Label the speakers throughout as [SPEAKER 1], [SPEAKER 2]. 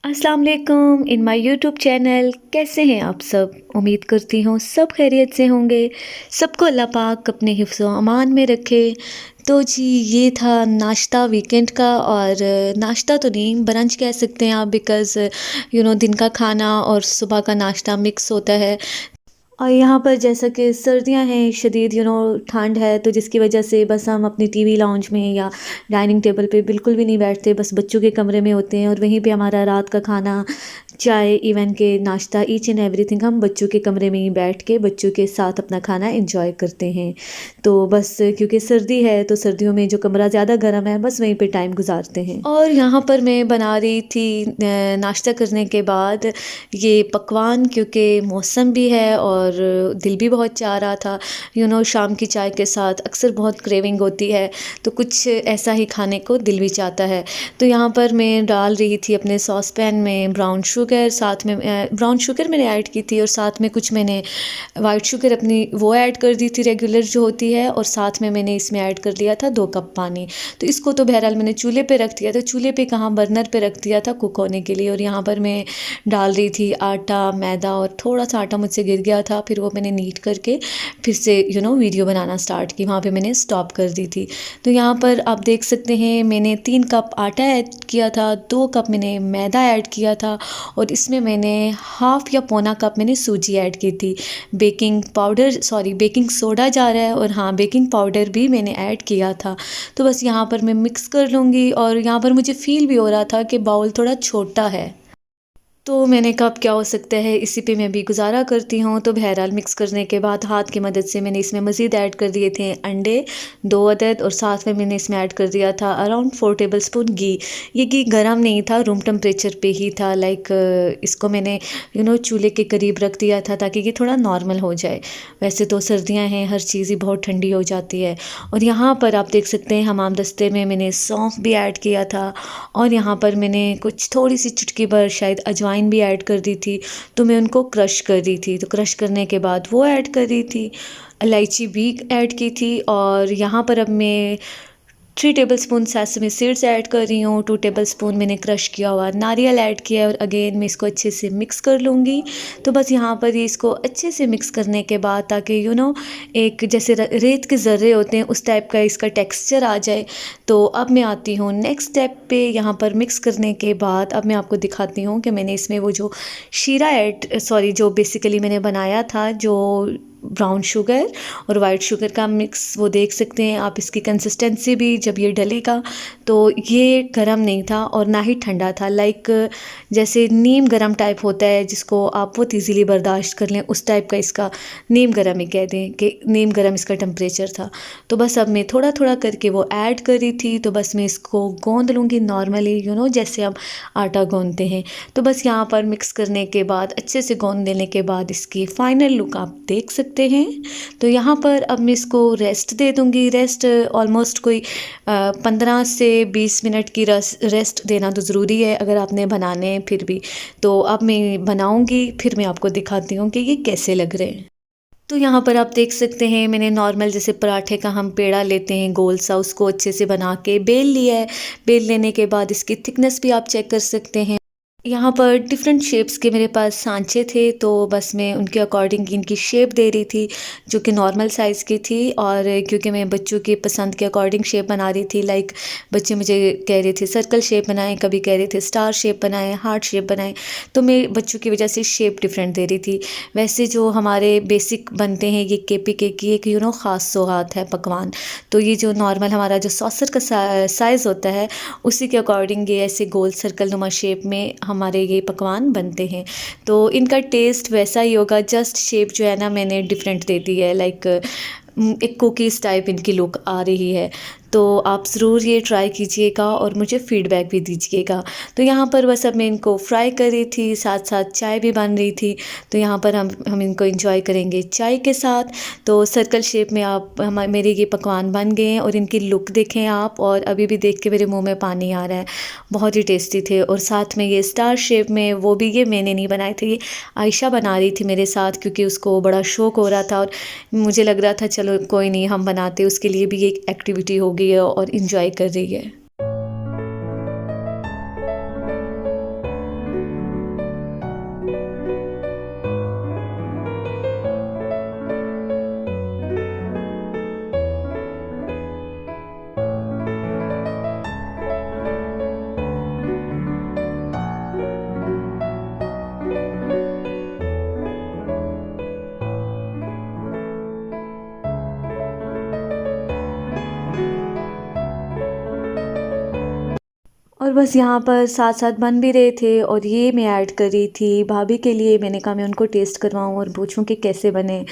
[SPEAKER 1] अस्सलाम वालेकुम in my YouTube channel. कैसे हैं आप सब? उम्मीद करती हूँ सब खैरियत से होंगे। सबको अल्लाह पाक अपने हिफ्ज़ व अमान में रखे। तो जी, ये था नाश्ता वीकेंड का। और नाश्ता तो नहीं, ब्रंच कह सकते हैं आप, बिकॉज़ दिन का खाना और सुबह का नाश्ता मिक्स होता है। और यहाँ पर जैसा कि सर्दियाँ हैं शदीद, ठंड है, तो जिसकी वजह से बस हम अपनी टीवी लाउंज में या डाइनिंग टेबल पे बिल्कुल भी नहीं बैठते, बस बच्चों के कमरे में होते हैं। और वहीं पे हमारा रात का खाना, चाय, इवन के नाश्ता, ईच एंड एवरीथिंग हम बच्चों के कमरे में ही बैठ के बच्चों के साथ अपना खाना एंजॉय करते हैं। तो बस क्योंकि सर्दी है, तो सर्दियों में जो कमरा ज़्यादा गर्म है, बस वहीं पे टाइम गुजारते हैं। और यहाँ पर मैं बना रही थी नाश्ता करने के बाद ये पकवान, क्योंकि मौसम भी है और दिल भी बहुत चाह रहा था। शाम की चाय के साथ अक्सर बहुत क्रेविंग होती है, तो कुछ ऐसा ही खाने को दिल भी चाहता है। तो यहाँ पर मैं डाल रही थी अपने सॉस पैन में ब्राउन शुगर, साथ में ब्राउन शुगर मैंने ऐड की थी, और साथ में कुछ मैंने वाइट शुगर अपनी वो ऐड कर दी थी रेगुलर जो होती है, और साथ में मैंने इसमें ऐड कर लिया था 2 कप पानी। तो इसको तो बहरहाल मैंने चूल्हे पे रख दिया था, चूल्हे पे कहाँ, बर्नर पे रख दिया था कुक होने के लिए। और यहाँ पर मैं डाल रही थी आटा, मैदा, और थोड़ा सा आटा मुझसे गिर गया था, फिर वो मैंने नीट करके फिर से वीडियो बनाना स्टार्ट की, वहाँ पे मैंने स्टॉप कर दी थी। तो यहाँ पर आप देख सकते हैं मैंने 3 कप आटा ऐड किया था, 2 कप मैंने मैदा ऐड किया था, और इसमें मैंने हाफ़ या पौना कप मैंने सूजी ऐड की थी। बेकिंग सोडा जा रहा है, और हाँ, बेकिंग पाउडर भी मैंने ऐड किया था। तो बस यहाँ पर मैं मिक्स कर लूँगी, और यहाँ पर मुझे फ़ील भी हो रहा था कि बाउल थोड़ा छोटा है। तो मैंने कहा अब क्या हो सकता है, इसी पे मैं भी गुज़ारा करती हूँ। तो बहरहाल मिक्स करने के बाद हाथ की मदद से मैंने इसमें मज़ीद ऐड कर दिए थे अंडे 2 अदद, और साथ में मैंने इसमें ऐड कर दिया था अराउंड 4 टेबलस्पून घी। ये घी गरम नहीं था, रूम टेम्परेचर पे ही था। इसको मैंने चूल्हे के करीब रख दिया था ताकि ये थोड़ा नॉर्मल हो जाए। वैसे तो सर्दियाँ हैं, हर चीज़ ही बहुत ठंडी हो जाती है। और यहाँ पर आप देख सकते हैं हमाम दस्ते में मैंने सौंफ भी ऐड किया था, और यहाँ पर मैंने कुछ थोड़ी सी चुटकी भर शायद अजवाइन भी ऐड कर दी थी। तो मैं उनको क्रश कर रही थी, तो क्रश करने के बाद वो ऐड कर रही थी। इलायची भी ऐड की थी, और यहाँ पर अब मैं 3 टेबलस्पून सेसमी सीड्स ऐड कर रही हूँ, 2 टेबलस्पून मैंने क्रश किया हुआ नारियल ऐड किया है, और अगेन मैं इसको अच्छे से मिक्स कर लूँगी। तो बस यहाँ पर ये इसको अच्छे से मिक्स करने के बाद, ताकि एक जैसे रेत के ज़र्रे होते हैं उस टाइप का इसका टेक्सचर आ जाए। तो अब मैं आती हूँ नेक्स्ट स्टेप पे। यहाँ पर मिक्स करने के बाद अब मैं आपको दिखाती हूँ कि मैंने इसमें वो जो जो बेसिकली मैंने बनाया था, जो ब्राउन शुगर और वाइट शुगर का मिक्स, वो देख सकते हैं आप। इसकी कंसिस्टेंसी भी जब ये डलेगा, तो ये गर्म नहीं था और ना ही ठंडा था। जैसे नीम गर्म टाइप होता है, जिसको आप बहुत इजीली बर्दाश्त कर लें, उस टाइप का इसका नीम गर्म ही कह दें कि नीम गर्म इसका टेम्परेचर था। तो बस अब मैं थोड़ा थोड़ा करके वो ऐड कर रही थी। तो बस मैं इसको गोंद लूँगी नॉर्मली, जैसे हम आटा गूंदते हैं। तो बस यहाँ पर मिक्स करने के बाद, अच्छे से गूंद लेने के बाद, इसकी फ़ाइनल लुक आप देख सकते हैं। तो यहाँ पर अब मैं इसको रेस्ट दे दूँगी। रेस्ट ऑलमोस्ट कोई 15 से 20 मिनट की रेस्ट देना तो ज़रूरी है अगर आपने बनाने हैं फिर भी। तो अब मैं बनाऊँगी, फिर मैं आपको दिखाती हूँ कि ये कैसे लग रहे हैं। तो यहाँ पर आप देख सकते हैं मैंने नॉर्मल जैसे पराठे का हम पेड़ा लेते हैं गोल सा, उसको अच्छे से बना के बेल लिया है। बेल लेने के बाद इसकी थिकनेस भी आप चेक कर सकते हैं। यहाँ पर डिफरेंट शेप्स के मेरे पास सांचे थे, तो बस मैं उनके अकॉर्डिंग इनकी शेप दे रही थी, जो कि नॉर्मल साइज़ की थी। और क्योंकि मैं बच्चों के पसंद के अकॉर्डिंग शेप बना रही थी, बच्चे मुझे कह रहे थे सर्कल शेप बनाएं, कभी कह रहे थे स्टार शेप बनाएं, हार्ट शेप बनाएं, तो मैं बच्चों की वजह से शेप डिफरेंट दे रही थी। वैसे जो हमारे बेसिक बनते हैं ये केपी केक की एक ख़ास सौगात है पकवान। तो ये जो नॉर्मल हमारा जो सॉसर का साइज़ होता है, उसी के अकॉर्डिंग ये ऐसे गोल सर्कल नुमा शेप में हमारे ये पकवान बनते हैं। तो इनका टेस्ट वैसा ही होगा, जस्ट शेप जो है ना मैंने डिफरेंट दे दी है। एक कुकीज़ टाइप इनकी लुक आ रही है। तो आप ज़रूर ये ट्राई कीजिएगा और मुझे फ़ीडबैक भी दीजिएगा। तो यहाँ पर बस अब मैं इनको फ्राई कर रही थी, साथ साथ चाय भी बन रही थी। तो यहाँ पर हम इनको एंजॉय करेंगे चाय के साथ। तो सर्कल शेप में मेरे ये पकवान बन गए हैं, और इनकी लुक देखें आप, और अभी भी देख के मेरे मुंह में पानी आ रहा है। बहुत ही टेस्टी थे। और साथ में ये स्टार शेप में, वो भी ये मैंने नहीं बनाए थे, ये आयशा बना रही थी मेरे साथ, क्योंकि उसको बड़ा शौक हो रहा था, और मुझे लग रहा था चलो कोई नहीं, हम बनाते, उसके लिए भी एक एक्टिविटी हो गई है और इंजॉय कर रही है। और बस यहाँ पर साथ-साथ बन भी रहे थे और ये मैं ऐड कर रही थी भाभी के लिए। मैंने कहा मैं उनको टेस्ट करवाऊँ और पूछूँ कि कैसे बने।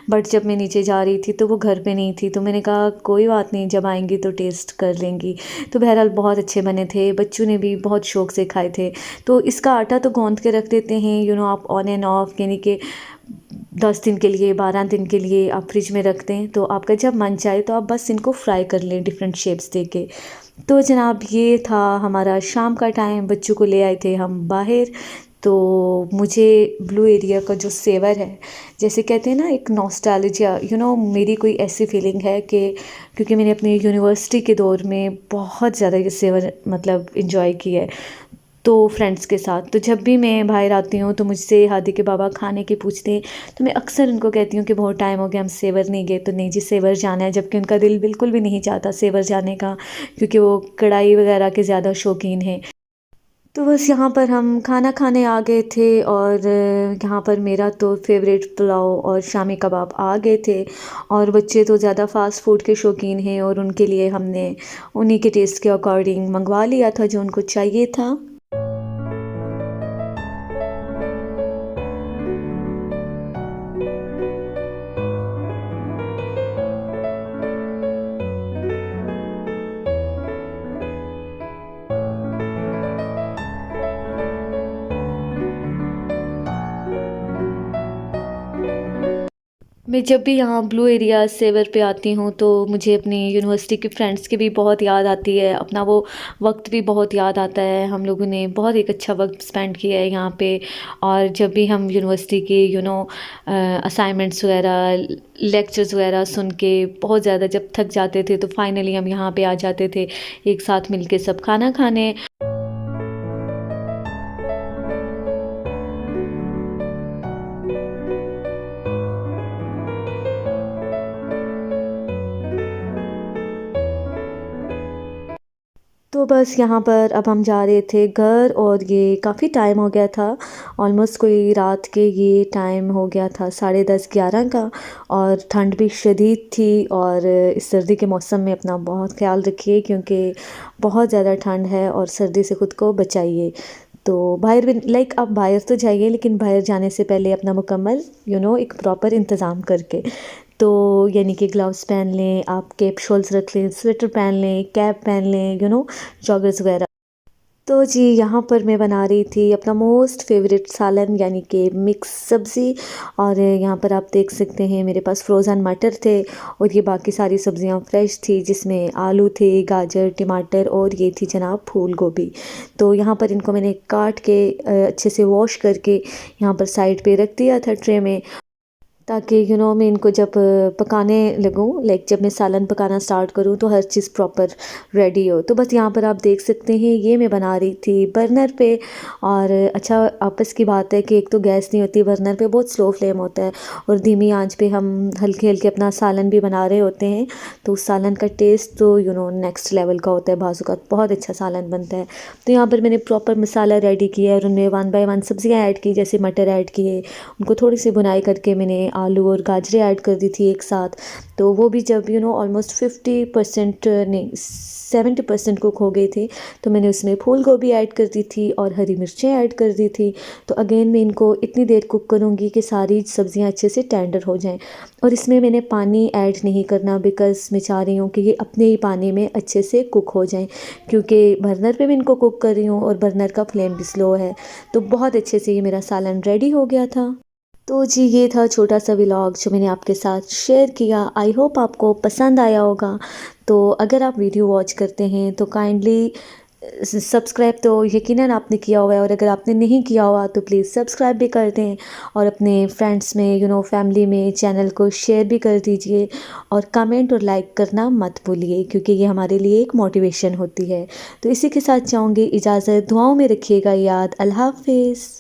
[SPEAKER 1] बट जब मैं नीचे जा रही थी तो वो घर पे नहीं थी, तो मैंने कहा कोई बात नहीं, जब आएँगी तो टेस्ट कर लेंगी। तो बहरहाल बहुत अच्छे बने थे, बच्चों ने भी बहुत शौक़ से खाए थे। तो इसका आटा तो गूँथ के रख देते हैं, आप ऑन एंड ऑफ, यानी कि 10 दिन के लिए, 12 दिन के लिए आप फ्रिज में रख दें, तो आपका जब मन चाहे तो आप बस इनको फ्राई कर लें डिफरेंट शेप्स दे के। तो जनाब ये था हमारा शाम का टाइम, बच्चों को ले आए थे हम बाहर। तो मुझे ब्लू एरिया का जो सेवर है, जैसे कहते हैं ना एक नॉस्टैल्जिया, मेरी कोई ऐसी फीलिंग है कि क्योंकि मैंने अपनी यूनिवर्सिटी के दौर में बहुत ज़्यादा ये सेवर मतलब एंजॉय किया है, तो फ्रेंड्स के साथ। तो जब भी मैं बाहर आती हूँ तो मुझसे हादी के बाबा खाने की पूछते हैं, तो मैं अक्सर उनको कहती हूँ कि बहुत टाइम हो गया हम सेवर नहीं गए। तो नहीं जी, सेवर जाना है, जबकि उनका दिल बिल्कुल भी नहीं चाहता सेवर जाने का, क्योंकि वो कढ़ाई वगैरह के ज़्यादा शौकीन हैं। तो बस यहाँ पर हम खाना खाने आ गए थे और यहाँ पर मेरा तो फेवरेट पुलाव और शामी कबाब आ गए थे। और बच्चे तो ज़्यादा फ़ास्ट फूड के शौकीन हैं और उनके लिए हमने उन्हीं के टेस्ट के अकॉर्डिंग मंगवा लिया था जो उनको चाहिए था। मैं जब भी यहाँ ब्लू एरिया सेवर पे आती हूँ तो मुझे अपनी यूनिवर्सिटी के फ्रेंड्स की भी बहुत याद आती है, अपना वो वक्त भी बहुत याद आता है। हम लोगों ने बहुत एक अच्छा वक्त स्पेंड किया है यहाँ पे। और जब भी हम यूनिवर्सिटी के असाइनमेंट्स वगैरह, लेक्चर्स वगैरह सुन के बहुत ज़्यादा जब थक जाते थे, तो फाइनली हम यहाँ पे आ जाते थे एक साथ मिल के सब खाना खाने। तो बस यहाँ पर अब हम जा रहे थे घर और ये काफ़ी टाइम हो गया था, ऑलमोस्ट कोई रात के ये टाइम हो गया था 10:30-11 का। और ठंड भी शदीद थी और इस सर्दी के मौसम में अपना बहुत ख़्याल रखिए, क्योंकि बहुत ज़्यादा ठंड है और सर्दी से ख़ुद को बचाइए। तो बाहर भी आप बाहर तो जाइए, लेकिन बाहर जाने से पहले अपना मुकम्मल एक प्रॉपर इंतज़ाम करके। तो यानी कि ग्लव्स पहन लें, आप कैप शॉल्स रख लें, स्वेटर पहन लें, कैप पहन लें, जॉगर्स वगैरह। तो जी यहाँ पर मैं बना रही थी अपना मोस्ट फेवरेट सालन, यानी कि मिक्स सब्ज़ी। और यहाँ पर आप देख सकते हैं मेरे पास फ्रोज़न मटर थे और ये बाकी सारी सब्ज़ियाँ फ्रेश थी, जिसमें आलू थे, गाजर, टमाटर और ये थी जनाब फूल गोभी। तो यहाँ पर इनको मैंने काट के अच्छे से वॉश करके यहाँ पर साइड पे रख दिया था ट्रे में, ताकि मैं इनको जब पकाने लगूँ, जब मैं सालन पकाना स्टार्ट करूँ तो हर चीज़ प्रॉपर रेडी हो। तो बस यहाँ पर आप देख सकते हैं ये मैं बना रही थी बर्नर पे। और अच्छा आपस की बात है कि एक तो गैस नहीं होती बर्नर पे, बहुत स्लो फ्लेम होता है और धीमी आंच पे हम हल्के हल्के अपना सालन भी बना रहे होते हैं। तो उस सालन का टेस्ट तो नेक्स्ट लेवल का होता है, बाजू का बहुत अच्छा सालन बनता है। तो यहाँ पर मैंने प्रॉपर मसाला रेडी किया और उनमें 1 बाय 1 सब्ज़ियाँ ऐड की, जैसे मटर ऐड किए, उनको थोड़ी सी बुनाई करके मैंने आलू और गाजरें ऐड कर दी थी एक साथ। तो वो भी जब ऑलमोस्ट 50% नहीं 70% कुक हो गई थी, तो मैंने उसमें फूल गोभी ऐड कर दी थी और हरी मिर्चें ऐड कर दी थी। तो अगेन मैं इनको इतनी देर कुक करूँगी कि सारी सब्ज़ियाँ अच्छे से टेंडर हो जाएं। और इसमें मैंने पानी ऐड नहीं करना, बिकॉज़ मैं चाह रही हूँ कि ये अपने ही पानी में अच्छे से कुक हो जाएं, क्योंकि बर्नर पे मैं इनको कुक कर रही हूँ और बर्नर का फ्लेम भी स्लो है। तो बहुत अच्छे से ये मेरा सालन रेडी हो गया था। तो जी ये था छोटा सा व्लॉग जो मैंने आपके साथ शेयर किया। आई होप आपको पसंद आया होगा। तो अगर आप वीडियो वॉच करते हैं तो काइंडली सब्सक्राइब तो यकीनन आपने किया हुआ है, और अगर आपने नहीं किया हुआ तो प्लीज़ सब्सक्राइब भी कर दें और अपने फ्रेंड्स में फैमिली में चैनल को शेयर भी कर दीजिए। और कमेंट और लाइक करना मत भूलिए, क्योंकि ये हमारे लिए एक मोटिवेशन होती है। तो इसी के साथ चाहूँगी इजाज़त, दुआओं में रखिएगा याद। अल्लाह हाफ़िज़।